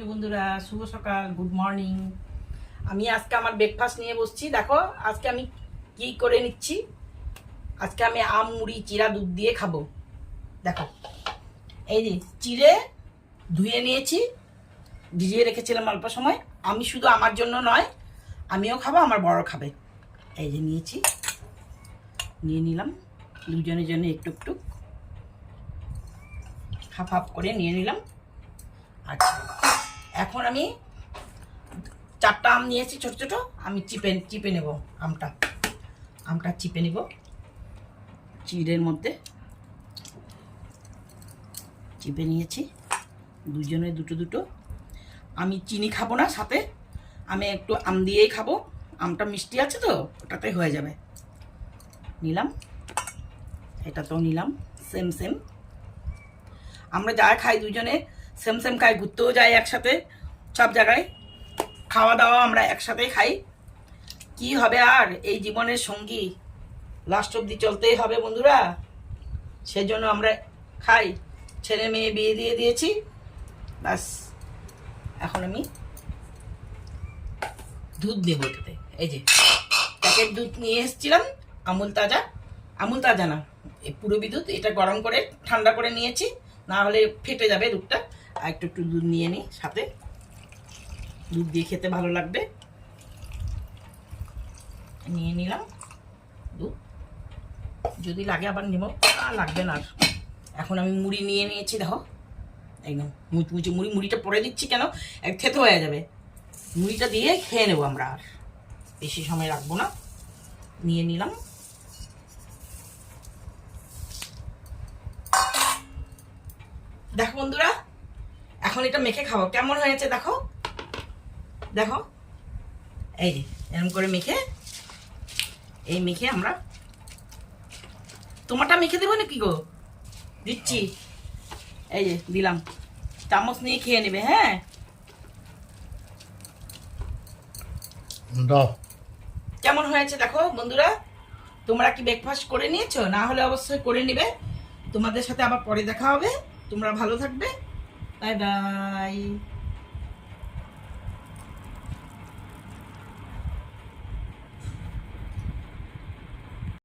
বন্ধুরা শুভ সকাল, good morning. আমি আজকে আমার ব্রেকফাস্ট নিয়ে বসছি। দেখো আজকে আমি কি করে নিচ্ছি। আজকে আমি আম মুড়ি চিরা দুধ দিয়ে খাবো। দেখো এই যে চিড়ে ধুয়ে নিয়েছি, ভিজিয়ে রেখেছিলাম অল্প সময়। আমি শুধু আমার জন্য নয়, আমিও খাবো, আমার বড় খাবে। এই যে নিয়েছি, নিয়ে নিলাম দুজনের জন্য একটু একটু হাফ হাফ করে নিয়ে নিলাম। আচ্ছা, এখন আমি 4টা আম নিয়েছি ছোট ছোট। আমি চিপে নেব আমটা চিপে নেব চিড়ের মধ্যে। চিপে নিয়েছি দুজনে দুটো দুটো। আমি চিনি খাবো না, সাথে আমি একটু আম দিয়েই খাবো। আমটা মিষ্টি আছে তো, ওটাতে হয়ে যাবে। নিলাম, এটাতেও নিলাম সেম সেম। আমরা যা খাই দুজনে সেম সেম খাই, ঘুরতেও যাই একসাথে, সব জায়গায় খাওয়া দাওয়া আমরা একসাথেই খাই। কি হবে আর, এই জীবনের সঙ্গী লাস্ট অব্দি চলতেই হবে বন্ধুরা। সেজন্য আমরা খাই। ছেলে মেয়ে বিয়ে দিয়ে দিয়েছি, ব্যাস। এখন আমি দুধ দেবো এটাতে। এই যে প্যাকেট দুধ নিয়ে এসেছিলাম, আমুল তাজা না, এই পুরবি দুধ। এটা গরম করে ঠান্ডা করে নিয়েছি, না হলে ফেটে যাবে দুধটা। আর একটু একটু দুধ নিয়ে নিই, সাথে দুধ দিয়ে খেতে ভালো লাগবে। নিয়ে নিলাম দুধ, যদি লাগে আবার নেব, লাগবে না আর। এখন আমি মুড়ি নিয়ে নিয়েছি, দেখো একদম মুচমুচে মুড়ি। মুড়িটা পরে দিচ্ছি কেন, এক থেতো হয়ে যাবে। মুড়িটা দিয়ে খেয়ে নেবো আমরা, আর বেশি সময় রাখবো না। নিয়ে নিলাম। দেখো বন্ধুরা, এখন এটা মেখে খাবো। কেমন হয়েছে দেখো, দেখো এই যে এরকম করে মেখে, এই মেখে আমরা, তোমারটা মেখে দেবো নাকি গো? দিচ্ছি, এই যে দিলাম। চামচ নিয়ে খেয়ে নেবে। হ্যাঁ, কেমন হয়েছে দেখো বন্ধুরা। তোমরা কি ব্রেকফাস্ট করে নিয়েছো? না হলে অবশ্যই করে নিবে। তোমাদের সাথে আবার পরে দেখা হবে। তোমরা ভালো থাকবে। Bye bye.